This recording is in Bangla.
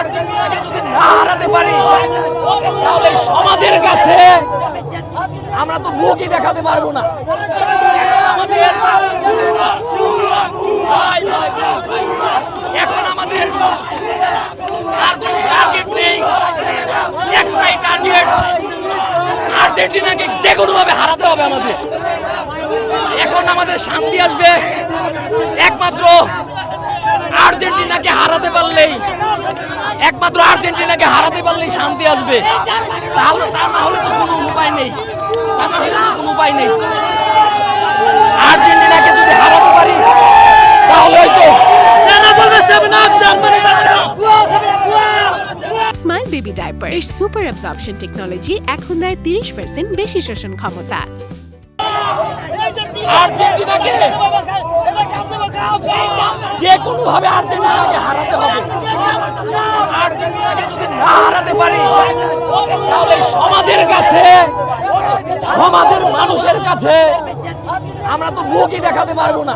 আর্জেন্টিনাকে যদি না হারাতে পারি তাহলে সমাজের কাছে আমরা তো মুখই দেখাতে পারবো না। এখন আমাদের আর কোনো টার্গেট নেই, একটাই টার্গেট, আর্জেন্টিনাকে যে কোনো ভাবে হারাতে হবে আমাদের। এখন আমাদের শান্তি আসবে একমাত্র আর্জেন্টিনাকে হারাতে পারলেই, একমাত্র আর্জেন্টিনাকে হারাতে পারলেই শান্তি আসবে। তাহলে তা না হলে তো কোনো উপায় নেই, তা না হলে তো কোনো উপায় নেই। আর্জেন্টিনাকে যদি হারাতে পারি তাহলে হয়তো স্মাইল বেবি ডায়াপার এর সুপার অ্যাবজর্পশন টেকনোলজি এখন দেয় 30% বেশি শোষণ ক্ষমতা। আর্জেন্টিনাকে যে কোনো ভাবে আর্জেন্টিনাকে হারাতে হবে। আর্জেন্টিনাকে যদি না হারাতে পারি তাহলে সমাজের কাছে, সমাজের মানুষের কাছে আমরা তো মুখই দেখাতে পারবো না।